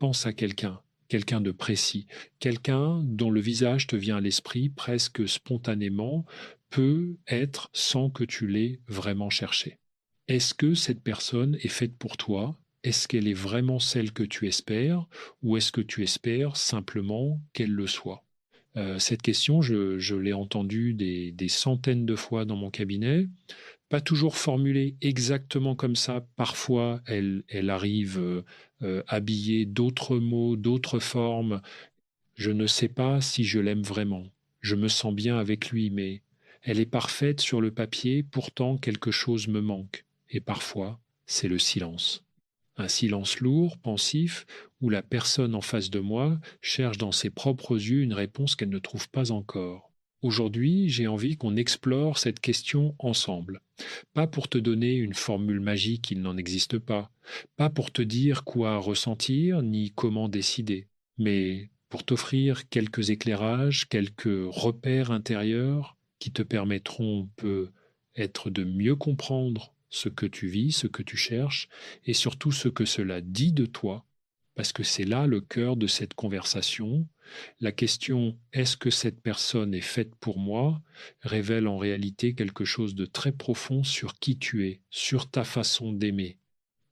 pense à quelqu'un de précis, quelqu'un dont le visage te vient à l'esprit presque spontanément, peut être sans que tu l'aies vraiment cherché. Est-ce que cette personne est faite pour toi? Est-ce qu'elle est vraiment celle que tu espères? Ou est-ce que tu espères simplement qu'elle le soit? Cette question, je l'ai entendue des centaines de fois dans mon cabinet, pas toujours formulée exactement comme ça. Parfois, elle arrive habillée d'autres mots, d'autres formes. Je ne sais pas si je l'aime vraiment. Je me sens bien avec lui, mais elle est parfaite sur le papier, pourtant quelque chose me manque. Et parfois, c'est le silence. Un silence lourd, pensif, où la personne en face de moi cherche dans ses propres yeux une réponse qu'elle ne trouve pas encore. Aujourd'hui, j'ai envie qu'on explore cette question ensemble. Pas pour te donner une formule magique, il n'en existe pas. Pas pour te dire quoi ressentir, ni comment décider. Mais pour t'offrir quelques éclairages, quelques repères intérieurs qui te permettront peut-être de mieux comprendre ce que tu vis, ce que tu cherches, et surtout ce que cela dit de toi, parce que c'est là le cœur de cette conversation. La question est-ce que cette personne est faite pour moi révèle en réalité quelque chose de très profond sur qui tu es, sur ta façon d'aimer,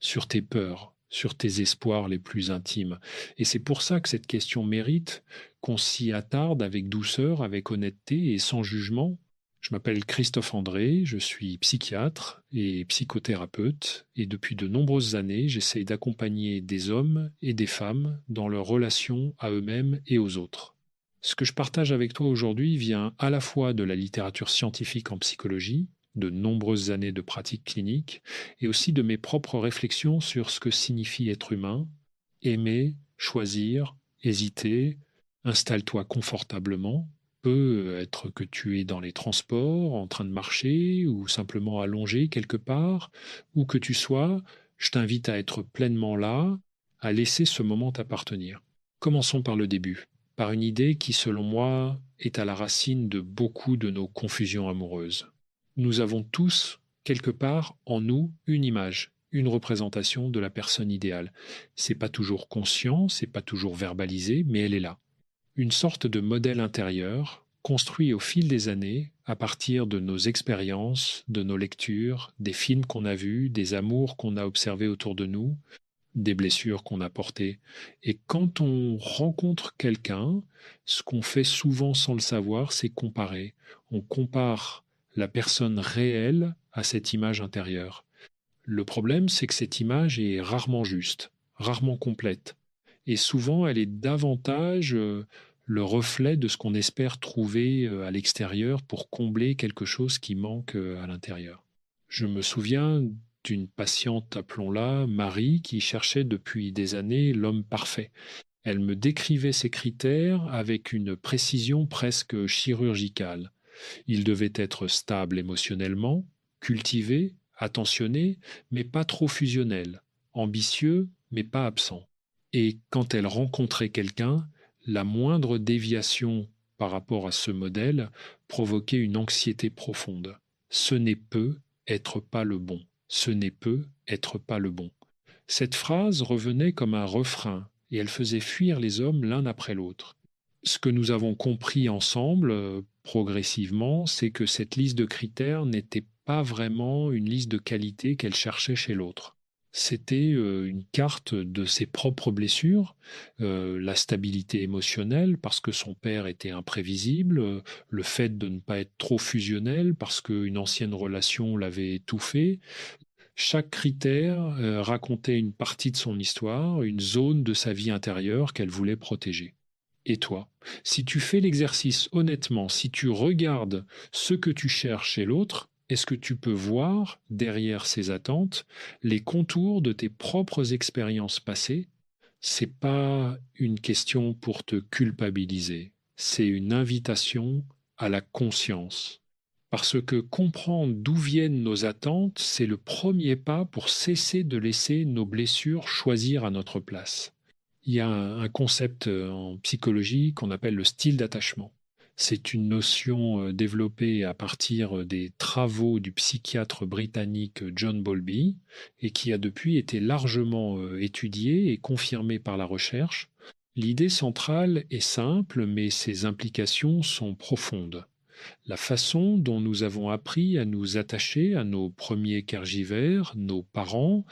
sur tes peurs, sur tes espoirs les plus intimes. Et c'est pour ça que cette question mérite qu'on s'y attarde avec douceur, avec honnêteté et sans jugement. Je m'appelle Christophe André, je suis psychiatre et psychothérapeute et depuis de nombreuses années, j'essaye d'accompagner des hommes et des femmes dans leur relation à eux-mêmes et aux autres. Ce que je partage avec toi aujourd'hui vient à la fois de la littérature scientifique en psychologie, de nombreuses années de pratique clinique, et aussi de mes propres réflexions sur ce que signifie être humain, aimer, choisir, hésiter, installe-toi confortablement, peut être que tu es dans les transports, en train de marcher, ou simplement allongé quelque part, où que tu sois, je t'invite à être pleinement là, à laisser ce moment t'appartenir. Commençons par le début, par une idée qui, selon moi, est à la racine de beaucoup de nos confusions amoureuses. Nous avons tous, quelque part, en nous, une image, une représentation de la personne idéale. C'est pas toujours conscient, c'est pas toujours verbalisé, mais elle est là. Une sorte de modèle intérieur construit au fil des années à partir de nos expériences, de nos lectures, des films qu'on a vus, des amours qu'on a observés autour de nous, des blessures qu'on a portées. Et quand on rencontre quelqu'un, ce qu'on fait souvent sans le savoir, c'est comparer. On compare la personne réelle à cette image intérieure. Le problème, c'est que cette image est rarement juste, rarement complète. Et souvent, elle est davantage le reflet de ce qu'on espère trouver à l'extérieur pour combler quelque chose qui manque à l'intérieur. Je me souviens d'une patiente, appelons-la Marie, qui cherchait depuis des années l'homme parfait. Elle me décrivait ses critères avec une précision presque chirurgicale. Il devait être stable émotionnellement, cultivé, attentionné, mais pas trop fusionnel, ambitieux, mais pas absent. Et quand elle rencontrait quelqu'un, la moindre déviation par rapport à ce modèle provoquait une anxiété profonde. Ce n'est peu être pas le bon. Ce n'est peu être pas le bon. Cette phrase revenait comme un refrain et elle faisait fuir les hommes l'un après l'autre. Ce que nous avons compris ensemble, progressivement, c'est que cette liste de critères n'était pas vraiment une liste de qualités qu'elle cherchait chez l'autre. C'était une carte de ses propres blessures, la stabilité émotionnelle parce que son père était imprévisible, le fait de ne pas être trop fusionnel parce qu'une ancienne relation l'avait étouffé. Chaque critère racontait une partie de son histoire, une zone de sa vie intérieure qu'elle voulait protéger. Et toi, si tu fais l'exercice honnêtement, si tu regardes ce que tu cherches chez l'autre, est-ce que tu peux voir, derrière ces attentes, les contours de tes propres expériences passées? C'est pas une question pour te culpabiliser, c'est une invitation à la conscience. Parce que comprendre d'où viennent nos attentes, c'est le premier pas pour cesser de laisser nos blessures choisir à notre place. Il y a un concept en psychologie qu'on appelle le style d'attachement. C'est une notion développée à partir des travaux du psychiatre britannique John Bowlby et qui a depuis été largement étudiée et confirmée par la recherche. L'idée centrale est simple, mais ses implications sont profondes. La façon dont nous avons appris à nous attacher à nos premiers quergivères, nos parents,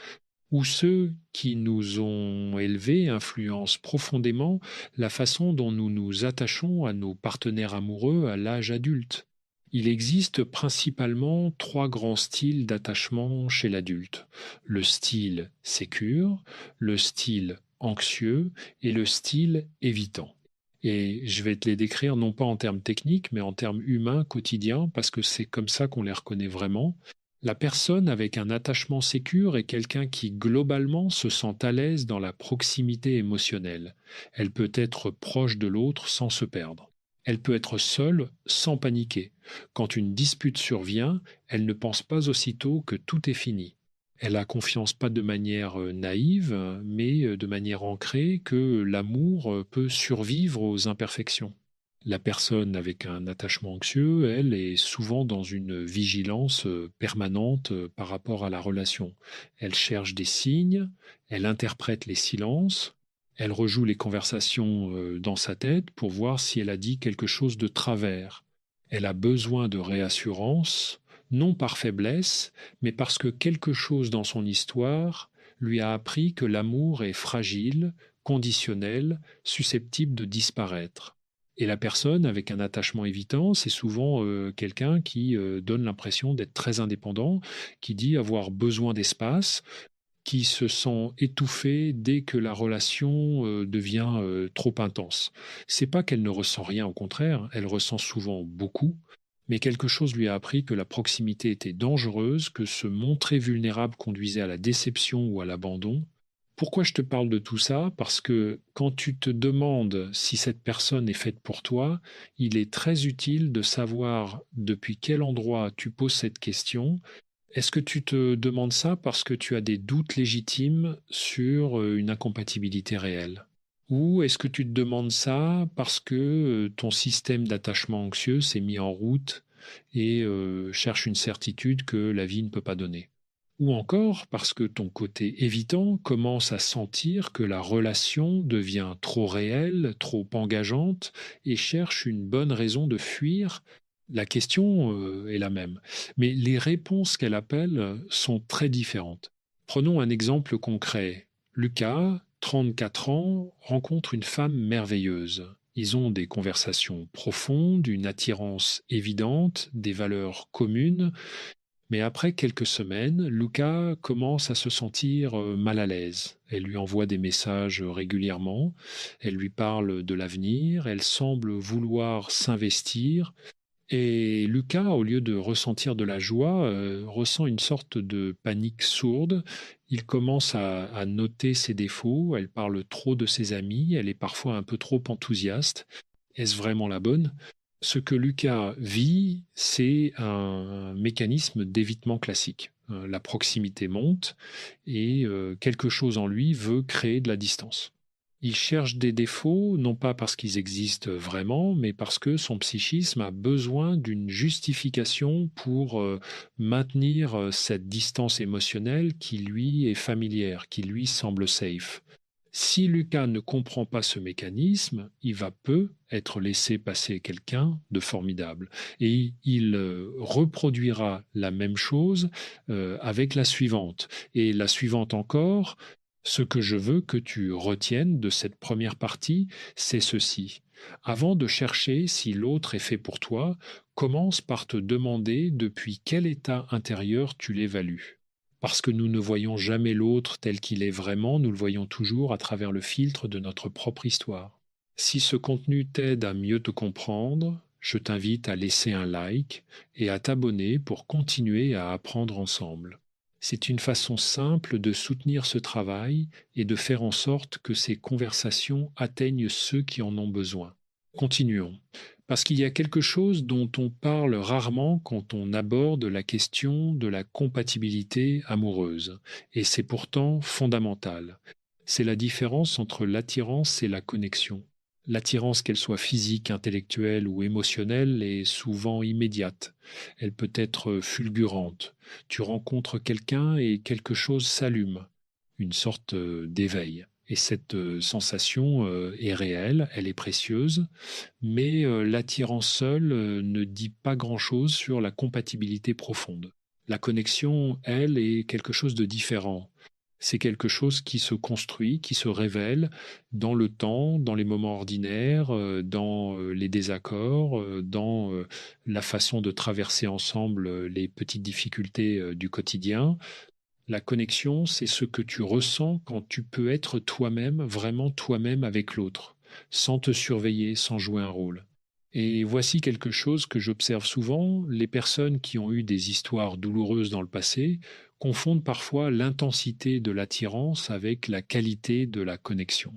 ou ceux qui nous ont élevés influencent profondément la façon dont nous nous attachons à nos partenaires amoureux à l'âge adulte. Il existe principalement trois grands styles d'attachement chez l'adulte. Le style sécure, le style anxieux et le style évitant. Et je vais te les décrire non pas en termes techniques, mais en termes humains, quotidiens, parce que c'est comme ça qu'on les reconnaît vraiment. La personne avec un attachement sécure est quelqu'un qui globalement se sent à l'aise dans la proximité émotionnelle. Elle peut être proche de l'autre sans se perdre. Elle peut être seule sans paniquer. Quand une dispute survient, elle ne pense pas aussitôt que tout est fini. Elle a confiance pas de manière naïve, mais de manière ancrée que l'amour peut survivre aux imperfections. La personne avec un attachement anxieux, elle, est souvent dans une vigilance permanente par rapport à la relation. Elle cherche des signes, elle interprète les silences, elle rejoue les conversations dans sa tête pour voir si elle a dit quelque chose de travers. Elle a besoin de réassurance, non par faiblesse, mais parce que quelque chose dans son histoire lui a appris que l'amour est fragile, conditionnel, susceptible de disparaître. Et la personne avec un attachement évitant, c'est souvent quelqu'un qui donne l'impression d'être très indépendant, qui dit avoir besoin d'espace, qui se sent étouffé dès que la relation devient trop intense. C'est pas qu'elle ne ressent rien, au contraire, elle ressent souvent beaucoup, mais quelque chose lui a appris que la proximité était dangereuse, que se montrer vulnérable conduisait à la déception ou à l'abandon. Pourquoi je te parle de tout ça? Parce que quand tu te demandes si cette personne est faite pour toi, il est très utile de savoir depuis quel endroit tu poses cette question. Est-ce que tu te demandes ça parce que tu as des doutes légitimes sur une incompatibilité réelle? Ou est-ce que tu te demandes ça parce que ton système d'attachement anxieux s'est mis en route et cherche une certitude que la vie ne peut pas donner? Ou encore parce que ton côté évitant commence à sentir que la relation devient trop réelle, trop engageante et cherche une bonne raison de fuir. La question est la même, mais les réponses qu'elle appelle sont très différentes. Prenons un exemple concret. Lucas, 34 ans, rencontre une femme merveilleuse. Ils ont des conversations profondes, une attirance évidente, des valeurs communes, mais après quelques semaines, Luca commence à se sentir mal à l'aise. Elle lui envoie des messages régulièrement, elle lui parle de l'avenir, elle semble vouloir s'investir, et Lucas, au lieu de ressentir de la joie, ressent une sorte de panique sourde. Il commence à noter ses défauts, elle parle trop de ses amis, elle est parfois un peu trop enthousiaste. Est-ce vraiment la bonne? Ce que Lucas vit, c'est un mécanisme d'évitement classique. La proximité monte et quelque chose en lui veut créer de la distance. Il cherche des défauts, non pas parce qu'ils existent vraiment, mais parce que son psychisme a besoin d'une justification pour maintenir cette distance émotionnelle qui lui est familière, qui lui semble safe. Si Lucas ne comprend pas ce mécanisme, il va peu être laissé passer quelqu'un de formidable. Et il reproduira la même chose avec la suivante. Et la suivante encore, ce que je veux que tu retiennes de cette première partie, c'est ceci. Avant de chercher si l'autre est fait pour toi, commence par te demander depuis quel état intérieur tu l'évalues. Parce que nous ne voyons jamais l'autre tel qu'il est vraiment, nous le voyons toujours à travers le filtre de notre propre histoire. Si ce contenu t'aide à mieux te comprendre, je t'invite à laisser un like et à t'abonner pour continuer à apprendre ensemble. C'est une façon simple de soutenir ce travail et de faire en sorte que ces conversations atteignent ceux qui en ont besoin. Continuons, parce qu'il y a quelque chose dont on parle rarement quand on aborde la question de la compatibilité amoureuse, et c'est pourtant fondamental. C'est la différence entre l'attirance et la connexion. L'attirance, qu'elle soit physique, intellectuelle ou émotionnelle, est souvent immédiate. Elle peut être fulgurante. Tu rencontres quelqu'un et quelque chose s'allume, une sorte d'éveil. Et cette sensation est réelle, elle est précieuse, mais l'attirance seule ne dit pas grand-chose sur la compatibilité profonde. La connexion, elle, est quelque chose de différent. C'est quelque chose qui se construit, qui se révèle dans le temps, dans les moments ordinaires, dans les désaccords, dans la façon de traverser ensemble les petites difficultés du quotidien. La connexion, c'est ce que tu ressens quand tu peux être toi-même, vraiment toi-même avec l'autre, sans te surveiller, sans jouer un rôle. Et voici quelque chose que j'observe souvent, les personnes qui ont eu des histoires douloureuses dans le passé confondent parfois l'intensité de l'attirance avec la qualité de la connexion.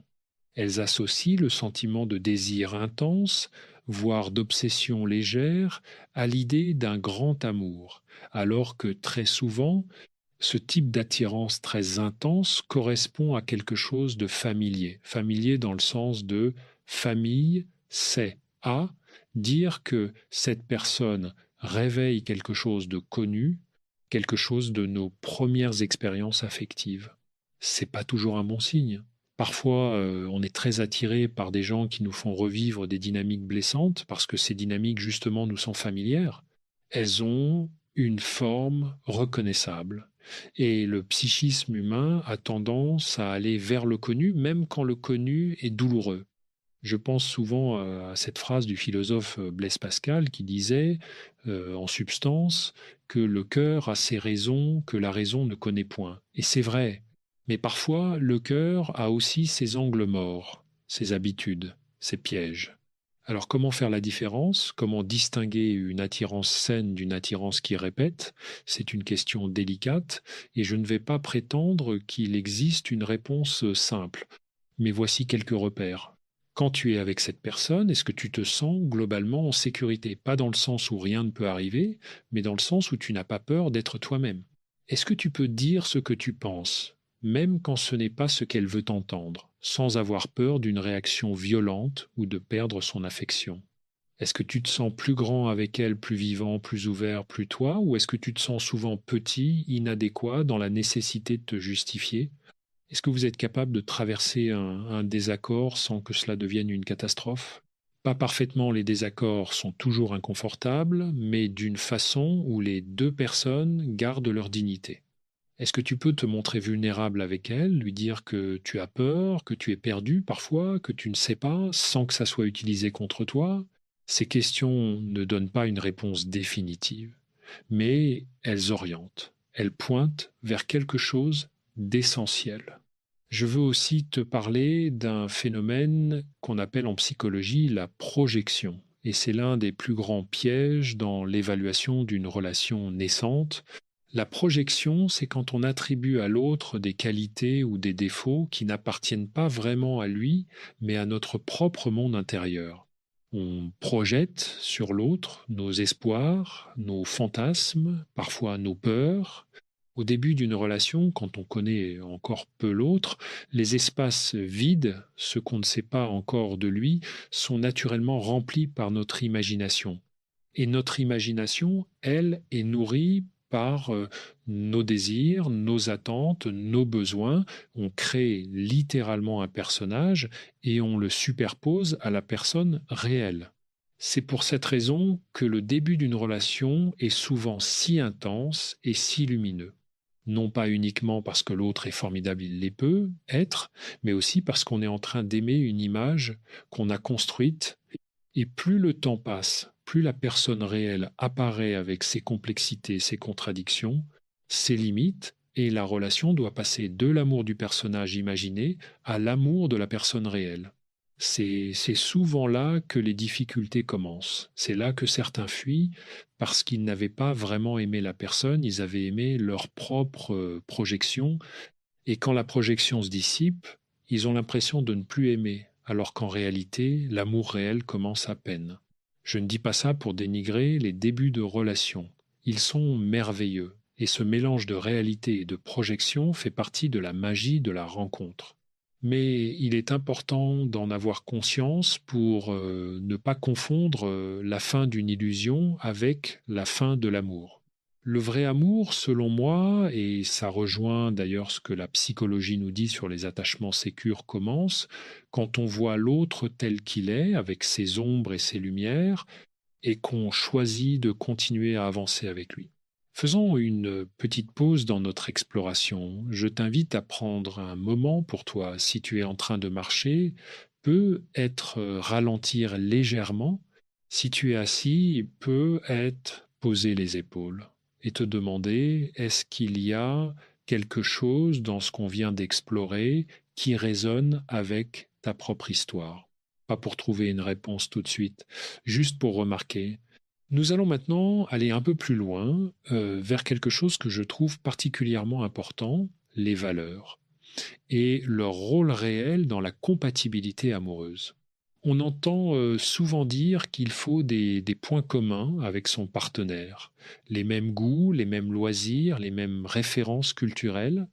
Elles associent le sentiment de désir intense, voire d'obsession légère, à l'idée d'un grand amour, alors que très souvent, ce type d'attirance très intense correspond à quelque chose de familier. Familier dans le sens de famille, c'est à dire que cette personne réveille quelque chose de connu, quelque chose de nos premières expériences affectives. C'est pas toujours un bon signe. Parfois, on est très attiré par des gens qui nous font revivre des dynamiques blessantes parce que ces dynamiques, justement, nous sont familières. Elles ont une forme reconnaissable. Et le psychisme humain a tendance à aller vers le connu, même quand le connu est douloureux. Je pense souvent à cette phrase du philosophe Blaise Pascal qui disait, en substance, que le cœur a ses raisons que la raison ne connaît point. Et c'est vrai. Mais parfois, le cœur a aussi ses angles morts, ses habitudes, ses pièges. Alors comment faire la différence? Comment distinguer une attirance saine d'une attirance qui répète? C'est une question délicate et je ne vais pas prétendre qu'il existe une réponse simple. Mais voici quelques repères. Quand tu es avec cette personne, est-ce que tu te sens globalement en sécurité? Pas dans le sens où rien ne peut arriver, mais dans le sens où tu n'as pas peur d'être toi-même. Est-ce que tu peux dire ce que tu penses, même quand ce n'est pas ce qu'elle veut entendre, sans avoir peur d'une réaction violente ou de perdre son affection? Est-ce que tu te sens plus grand avec elle, plus vivant, plus ouvert, plus toi, ou est-ce que tu te sens souvent petit, inadéquat, dans la nécessité de te justifier? Est-ce que vous êtes capable de traverser un désaccord sans que cela devienne une catastrophe? Pas parfaitement, les désaccords sont toujours inconfortables, mais d'une façon où les deux personnes gardent leur dignité. Est-ce que tu peux te montrer vulnérable avec elle, lui dire que tu as peur, que tu es perdu parfois, que tu ne sais pas, sans que ça soit utilisé contre toi? Ces questions ne donnent pas une réponse définitive, mais elles orientent, elles pointent vers quelque chose d'essentiel. Je veux aussi te parler d'un phénomène qu'on appelle en psychologie la projection. Et c'est l'un des plus grands pièges dans l'évaluation d'une relation naissante. La projection, c'est quand on attribue à l'autre des qualités ou des défauts qui n'appartiennent pas vraiment à lui, mais à notre propre monde intérieur. On projette sur l'autre nos espoirs, nos fantasmes, parfois nos peurs. Au début d'une relation, quand on connaît encore peu l'autre, les espaces vides, ce qu'on ne sait pas encore de lui, sont naturellement remplis par notre imagination. Et notre imagination, elle, est nourrie par nos désirs, nos attentes, nos besoins. On crée littéralement un personnage et on le superpose à la personne réelle. C'est pour cette raison que le début d'une relation est souvent si intense et si lumineux. Non pas uniquement parce que l'autre est formidable, il les peut être, mais aussi parce qu'on est en train d'aimer une image qu'on a construite. Et plus le temps passe, plus la personne réelle apparaît avec ses complexités, ses contradictions, ses limites, et la relation doit passer de l'amour du personnage imaginé à l'amour de la personne réelle. C'est souvent là que les difficultés commencent. C'est là que certains fuient parce qu'ils n'avaient pas vraiment aimé la personne, ils avaient aimé leur propre projection. Et quand la projection se dissipe, ils ont l'impression de ne plus aimer, alors qu'en réalité, l'amour réel commence à peine. Je ne dis pas ça pour dénigrer les débuts de relations. Ils sont merveilleux, et ce mélange de réalité et de projection fait partie de la magie de la rencontre. Mais il est important d'en avoir conscience pour ne pas confondre la fin d'une illusion avec la fin de l'amour. Le vrai amour, selon moi, et ça rejoint d'ailleurs ce que la psychologie nous dit sur les attachements sécures, commence quand on voit l'autre tel qu'il est, avec ses ombres et ses lumières, et qu'on choisit de continuer à avancer avec lui. Faisons une petite pause dans notre exploration. Je t'invite à prendre un moment pour toi. Si tu es en train de marcher, peut être ralentir légèrement. Si tu es assis, peut être poser les épaules et te demander est-ce qu'il y a quelque chose dans ce qu'on vient d'explorer qui résonne avec ta propre histoire. Pas pour trouver une réponse tout de suite, juste pour remarquer. Nous allons maintenant aller un peu plus loin vers quelque chose que je trouve particulièrement important, les valeurs, et leur rôle réel dans la compatibilité amoureuse. On entend souvent dire qu'il faut des points communs avec son partenaire, les mêmes goûts, les mêmes loisirs, les mêmes références culturelles,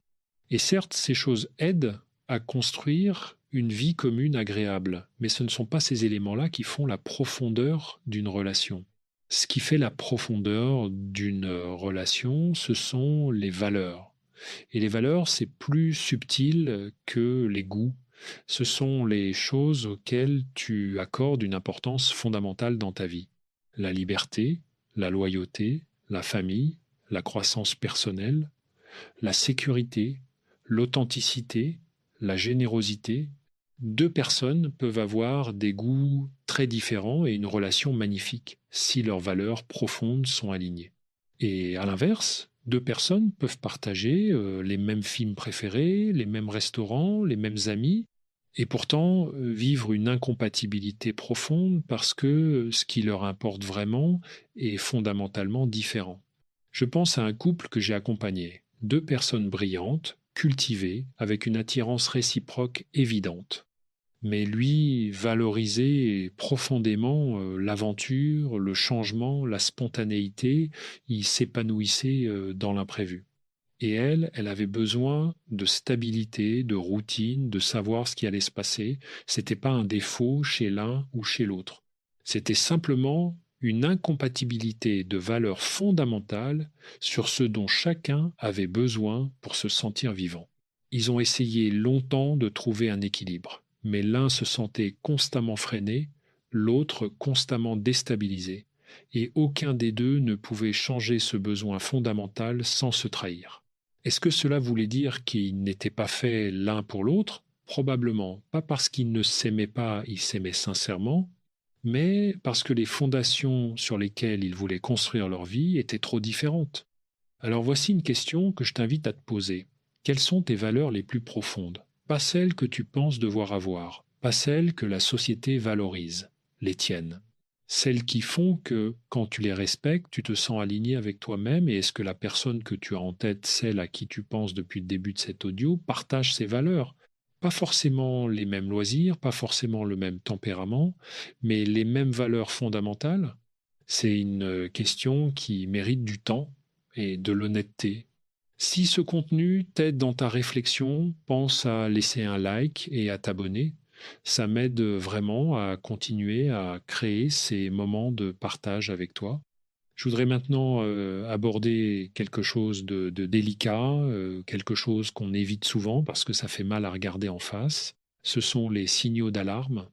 et certes, ces choses aident à construire une vie commune agréable, mais ce ne sont pas ces éléments-là qui font la profondeur d'une relation. Ce qui fait la profondeur d'une relation, ce sont les valeurs. Et les valeurs, c'est plus subtil que les goûts. Ce sont les choses auxquelles tu accordes une importance fondamentale dans ta vie. La liberté, la loyauté, la famille, la croissance personnelle, la sécurité, l'authenticité, la générosité. Deux personnes peuvent avoir des goûts très différents et une relation magnifique si leurs valeurs profondes sont alignées. Et à l'inverse, deux personnes peuvent partager les mêmes films préférés, les mêmes restaurants, les mêmes amis, et pourtant vivre une incompatibilité profonde parce que ce qui leur importe vraiment est fondamentalement différent. Je pense à un couple que j'ai accompagné, deux personnes brillantes, cultivées, avec une attirance réciproque évidente. Mais lui valorisait profondément l'aventure, le changement, la spontanéité, il s'épanouissait dans l'imprévu. Et elle avait besoin de stabilité, de routine, de savoir ce qui allait se passer. C'était pas un défaut chez l'un ou chez l'autre. C'était simplement une incompatibilité de valeurs fondamentales sur ce dont chacun avait besoin pour se sentir vivant. Ils ont essayé longtemps de trouver un équilibre, mais l'un se sentait constamment freiné, l'autre constamment déstabilisé, et aucun des deux ne pouvait changer ce besoin fondamental sans se trahir. Est-ce que cela voulait dire qu'ils n'étaient pas faits l'un pour l'autre? Probablement, pas parce qu'ils ne s'aimaient pas, ils s'aimaient sincèrement, mais parce que les fondations sur lesquelles ils voulaient construire leur vie étaient trop différentes. Alors voici une question que je t'invite à te poser. Quelles sont tes valeurs les plus profondes? Pas celles que tu penses devoir avoir, pas celles que la société valorise, les tiennes. Celles qui font que, quand tu les respectes, tu te sens aligné avec toi-même et est-ce que la personne que tu as en tête, celle à qui tu penses depuis le début de cet audio, partage ces valeurs? Pas forcément les mêmes loisirs, pas forcément le même tempérament, mais les mêmes valeurs fondamentales. C'est une question qui mérite du temps et de l'honnêteté. Si ce contenu t'aide dans ta réflexion, pense à laisser un like et à t'abonner. Ça m'aide vraiment à continuer à créer ces moments de partage avec toi. Je voudrais maintenant aborder quelque chose de délicat, quelque chose qu'on évite souvent parce que ça fait mal à regarder en face. Ce sont les signaux d'alarme.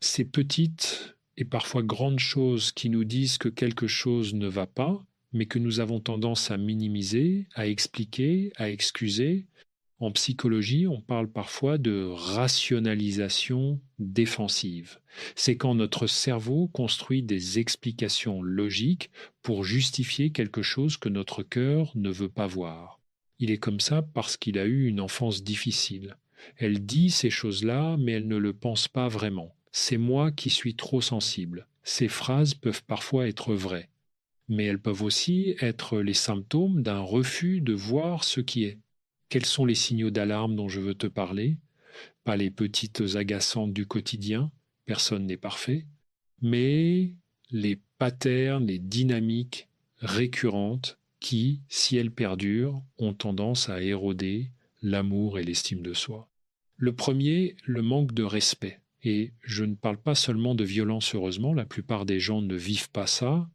Ces petites et parfois grandes choses qui nous disent que quelque chose ne va pas, mais que nous avons tendance à minimiser, à expliquer, à excuser. En psychologie, on parle parfois de rationalisation défensive. C'est quand notre cerveau construit des explications logiques pour justifier quelque chose que notre cœur ne veut pas voir. Il est comme ça parce qu'il a eu une enfance difficile. Elle dit ces choses-là, mais elle ne le pense pas vraiment. C'est moi qui suis trop sensible. Ces phrases peuvent parfois être vraies, mais elles peuvent aussi être les symptômes d'un refus de voir ce qui est. Quels sont les signaux d'alarme dont je veux te parler? Pas les petites agaçantes du quotidien, personne n'est parfait, mais les patterns, les dynamiques récurrentes qui, si elles perdurent, ont tendance à éroder l'amour et l'estime de soi. Le premier, le manque de respect. Et je ne parle pas seulement de violence, heureusement, la plupart des gens ne vivent pas ça.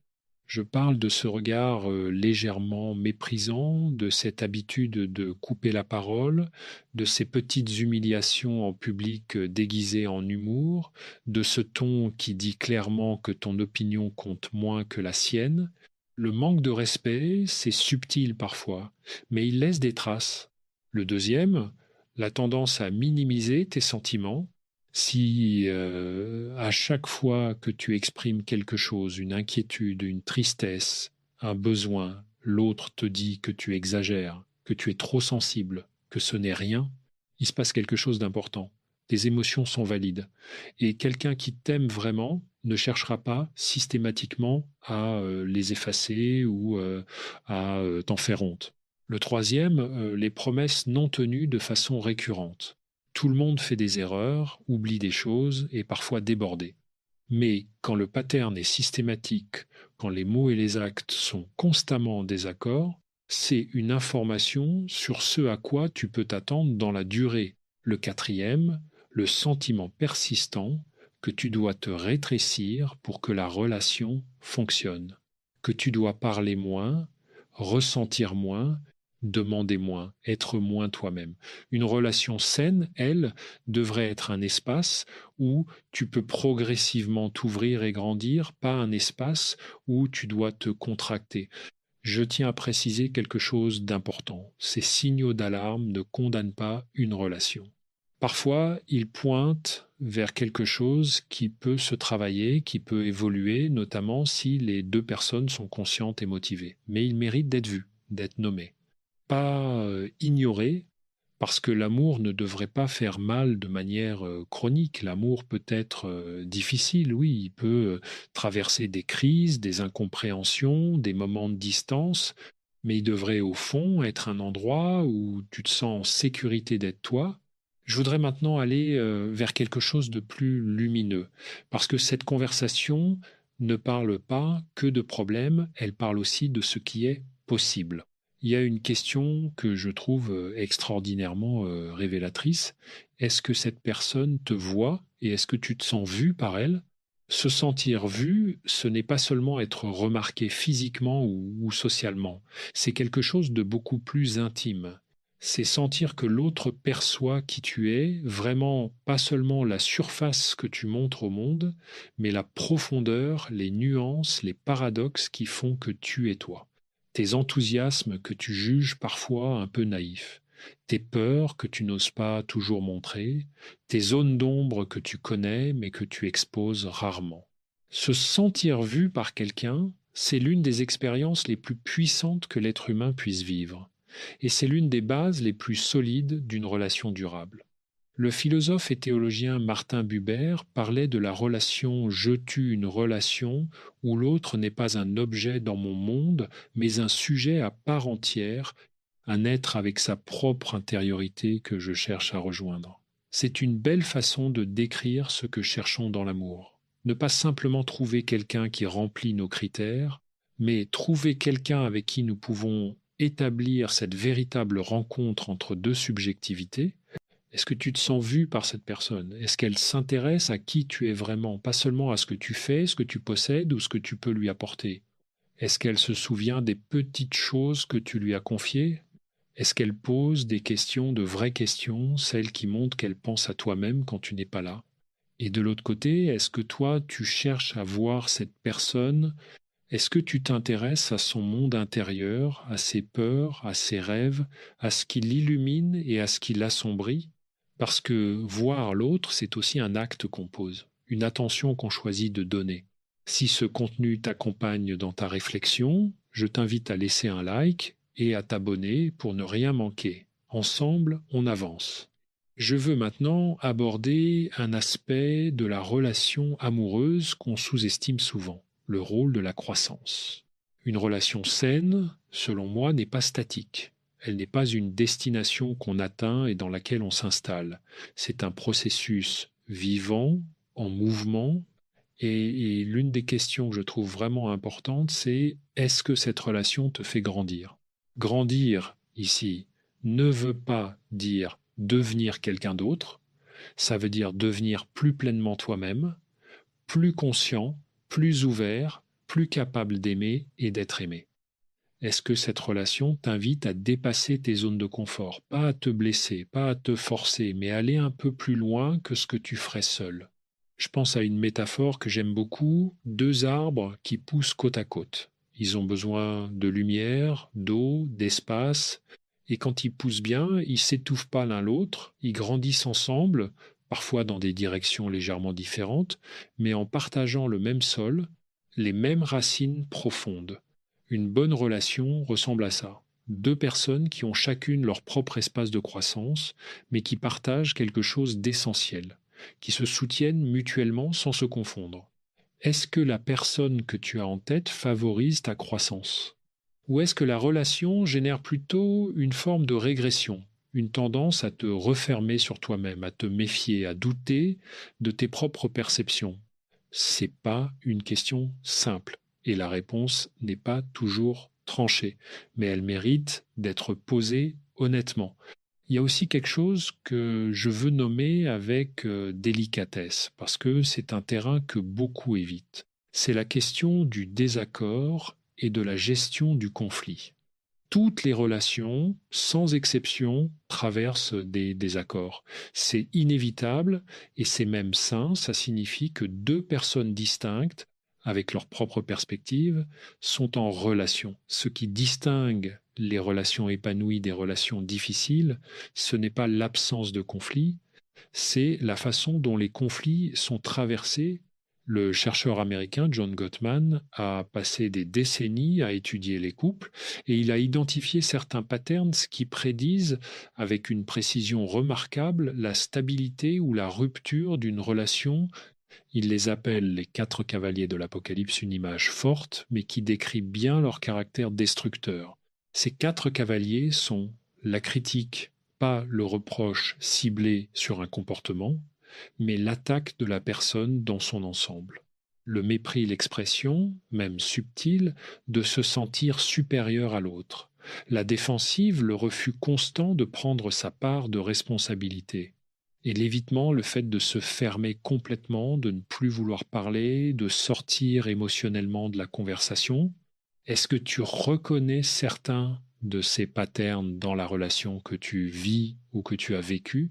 Je parle de ce regard légèrement méprisant, de cette habitude de couper la parole, de ces petites humiliations en public déguisées en humour, de ce ton qui dit clairement que ton opinion compte moins que la sienne. Le manque de respect, c'est subtil parfois, mais il laisse des traces. Le deuxième, la tendance à minimiser tes sentiments. Si à chaque fois que tu exprimes quelque chose, une inquiétude, une tristesse, un besoin, l'autre te dit que tu exagères, que tu es trop sensible, que ce n'est rien, il se passe quelque chose d'important. Tes émotions sont valides. Et quelqu'un qui t'aime vraiment ne cherchera pas systématiquement à les effacer ou à t'en faire honte. Le troisième, les promesses non tenues de façon récurrente. Tout le monde fait des erreurs, oublie des choses et parfois débordé. Mais quand le pattern est systématique, quand les mots et les actes sont constamment en désaccord, c'est une information sur ce à quoi tu peux t'attendre dans la durée. Le quatrième, le sentiment persistant que tu dois te rétrécir pour que la relation fonctionne, que tu dois parler moins, ressentir moins, demander moins, être moins toi-même. Une relation saine, elle, devrait être un espace où tu peux progressivement t'ouvrir et grandir, pas un espace où tu dois te contracter. Je tiens à préciser quelque chose d'important. Ces signaux d'alarme ne condamnent pas une relation. Parfois, ils pointent vers quelque chose qui peut se travailler, qui peut évoluer, notamment si les deux personnes sont conscientes et motivées. Mais ils méritent d'être vus, d'être nommés. Pas ignorés, parce que l'amour ne devrait pas faire mal de manière chronique. L'amour peut être difficile, oui, il peut traverser des crises, des incompréhensions, des moments de distance, mais il devrait au fond être un endroit où tu te sens en sécurité d'être toi. Je voudrais maintenant aller vers quelque chose de plus lumineux, parce que cette conversation ne parle pas que de problèmes, elle parle aussi de ce qui est possible. Il y a une question que je trouve extraordinairement révélatrice. Est-ce que cette personne te voit et est-ce que tu te sens vu par elle? Se sentir vu, ce n'est pas seulement être remarqué physiquement ou socialement, c'est quelque chose de beaucoup plus intime. C'est sentir que l'autre perçoit qui tu es, vraiment pas seulement la surface que tu montres au monde, mais la profondeur, les nuances, les paradoxes qui font que tu es toi. Tes enthousiasmes que tu juges parfois un peu naïfs, tes peurs que tu n'oses pas toujours montrer, tes zones d'ombre que tu connais mais que tu exposes rarement. Se sentir vu par quelqu'un, c'est l'une des expériences les plus puissantes que l'être humain puisse vivre, et c'est l'une des bases les plus solides d'une relation durable. Le philosophe et théologien Martin Buber parlait de la relation je tue une relation où l'autre n'est pas un objet dans mon monde, mais un sujet à part entière, un être avec sa propre intériorité que je cherche à rejoindre. C'est une belle façon de décrire ce que cherchons dans l'amour. Ne pas simplement trouver quelqu'un qui remplit nos critères, mais trouver quelqu'un avec qui nous pouvons établir cette véritable rencontre entre deux subjectivités. Est-ce que tu te sens vu par cette personne? Est-ce qu'elle s'intéresse à qui tu es vraiment, pas seulement à ce que tu fais, ce que tu possèdes ou ce que tu peux lui apporter? Est-ce qu'elle se souvient des petites choses que tu lui as confiées? Est-ce qu'elle pose des questions, de vraies questions, celles qui montrent qu'elle pense à toi-même quand tu n'es pas là? Et de l'autre côté, est-ce que toi, tu cherches à voir cette personne? Est-ce que tu t'intéresses à son monde intérieur, à ses peurs, à ses rêves, à ce qui l'illumine et à ce qui l'assombrit? Parce que voir l'autre, c'est aussi un acte qu'on pose, une attention qu'on choisit de donner. Si ce contenu t'accompagne dans ta réflexion, je t'invite à laisser un like et à t'abonner pour ne rien manquer. Ensemble, on avance. Je veux maintenant aborder un aspect de la relation amoureuse qu'on sous-estime souvent, le rôle de la croissance. Une relation saine, selon moi, n'est pas statique. Elle n'est pas une destination qu'on atteint et dans laquelle on s'installe. C'est un processus vivant, en mouvement, et l'une des questions que je trouve vraiment importante, c'est est-ce que cette relation te fait grandir? Grandir, ici, ne veut pas dire devenir quelqu'un d'autre, ça veut dire devenir plus pleinement toi-même, plus conscient, plus ouvert, plus capable d'aimer et d'être aimé. Est-ce que cette relation t'invite à dépasser tes zones de confort, pas à te blesser, pas à te forcer, mais aller un peu plus loin que ce que tu ferais seul? Je pense à une métaphore que j'aime beaucoup, deux arbres qui poussent côte à côte. Ils ont besoin de lumière, d'eau, d'espace, et quand ils poussent bien, ils ne s'étouffent pas l'un l'autre, ils grandissent ensemble, parfois dans des directions légèrement différentes, mais en partageant le même sol, les mêmes racines profondes. Une bonne relation ressemble à ça. Deux personnes qui ont chacune leur propre espace de croissance, mais qui partagent quelque chose d'essentiel, qui se soutiennent mutuellement sans se confondre. Est-ce que la personne que tu as en tête favorise ta croissance? Ou est-ce que la relation génère plutôt une forme de régression, une tendance à te refermer sur toi-même, à te méfier, à douter de tes propres perceptions? C'est pas une question simple et la réponse n'est pas toujours tranchée, mais elle mérite d'être posée honnêtement. Il y a aussi quelque chose que je veux nommer avec délicatesse, parce que c'est un terrain que beaucoup évitent. C'est la question du désaccord et de la gestion du conflit. Toutes les relations, sans exception, traversent des désaccords. C'est inévitable et c'est même sain. Ça signifie que deux personnes distinctes, avec leur propre perspective, sont en relation. Ce qui distingue les relations épanouies des relations difficiles, ce n'est pas l'absence de conflit, c'est la façon dont les conflits sont traversés. Le chercheur américain John Gottman a passé des décennies à étudier les couples et il a identifié certains patterns qui prédisent avec une précision remarquable la stabilité ou la rupture d'une relation. Il les appelle les quatre cavaliers de l'Apocalypse, une image forte mais qui décrit bien leur caractère destructeur. Ces quatre cavaliers sont la critique, pas le reproche ciblé sur un comportement, mais l'attaque de la personne dans son ensemble. Le mépris, l'expression, même subtile, de se sentir supérieur à l'autre. La défensive, le refus constant de prendre sa part de responsabilité. Et l'évitement, le fait de se fermer complètement, de ne plus vouloir parler, de sortir émotionnellement de la conversation. Est-ce que tu reconnais certains de ces patterns dans la relation que tu vis ou que tu as vécue?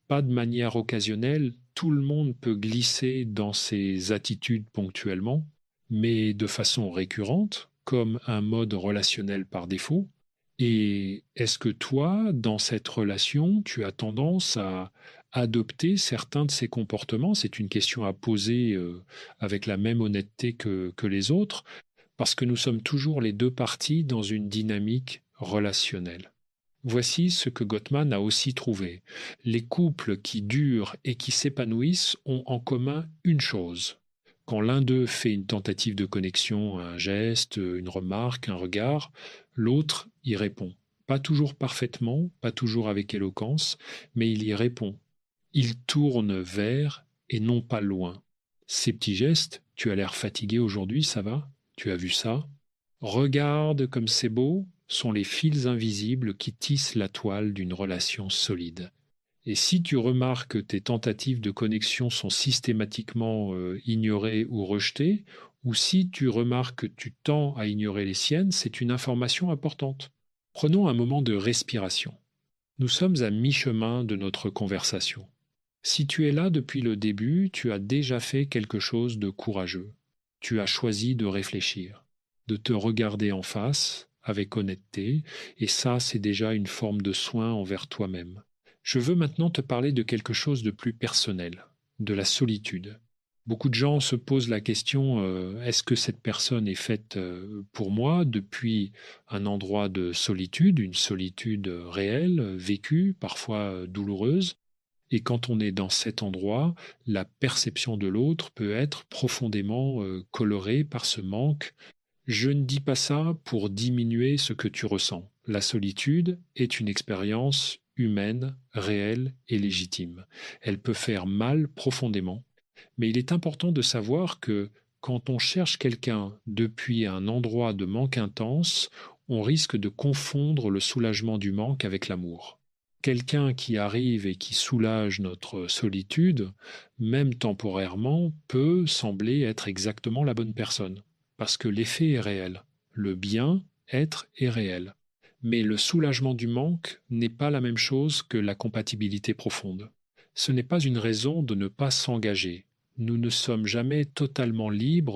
Pas de manière occasionnelle, tout le monde peut glisser dans ces attitudes ponctuellement, mais de façon récurrente, comme un mode relationnel par défaut. Et est-ce que toi, dans cette relation, tu as tendance à adopter certains de ces comportements? C'est une question à poser avec la même honnêteté que les autres, parce que nous sommes toujours les deux parties dans une dynamique relationnelle. Voici ce que Gottman a aussi trouvé. Les couples qui durent et qui s'épanouissent ont en commun une chose. Quand l'un d'eux fait une tentative de connexion, un geste, une remarque, un regard, l'autre y répond. Pas toujours parfaitement, pas toujours avec éloquence, mais il y répond. Il tourne vers et non pas loin. Ces petits gestes, tu as l'air fatigué aujourd'hui, ça va? Tu as vu ça? Regarde comme c'est beau, sont les fils invisibles qui tissent la toile d'une relation solide. Et si tu remarques que tes tentatives de connexion sont systématiquement ignorées ou rejetées, ou si tu remarques que tu tends à ignorer les siennes, c'est une information importante. Prenons un moment de respiration. Nous sommes à mi-chemin de notre conversation. Si tu es là depuis le début, tu as déjà fait quelque chose de courageux. Tu as choisi de réfléchir, de te regarder en face avec honnêteté, et ça, c'est déjà une forme de soin envers toi-même. Je veux maintenant te parler de quelque chose de plus personnel, de la solitude. Beaucoup de gens se posent la question, est-ce que cette personne est faite pour moi depuis un endroit de solitude, une solitude réelle, vécue, parfois douloureuse? Et quand on est dans cet endroit, la perception de l'autre peut être profondément colorée par ce manque. Je ne dis pas ça pour diminuer ce que tu ressens. La solitude est une expérience humaine, réelle et légitime. Elle peut faire mal profondément, mais il est important de savoir que quand on cherche quelqu'un depuis un endroit de manque intense, on risque de confondre le soulagement du manque avec l'amour. Quelqu'un qui arrive et qui soulage notre solitude, même temporairement, peut sembler être exactement la bonne personne, parce que l'effet est réel. Le bien-être est réel. Mais le soulagement du manque n'est pas la même chose que la compatibilité profonde. Ce n'est pas une raison de ne pas s'engager. Nous ne sommes jamais totalement libres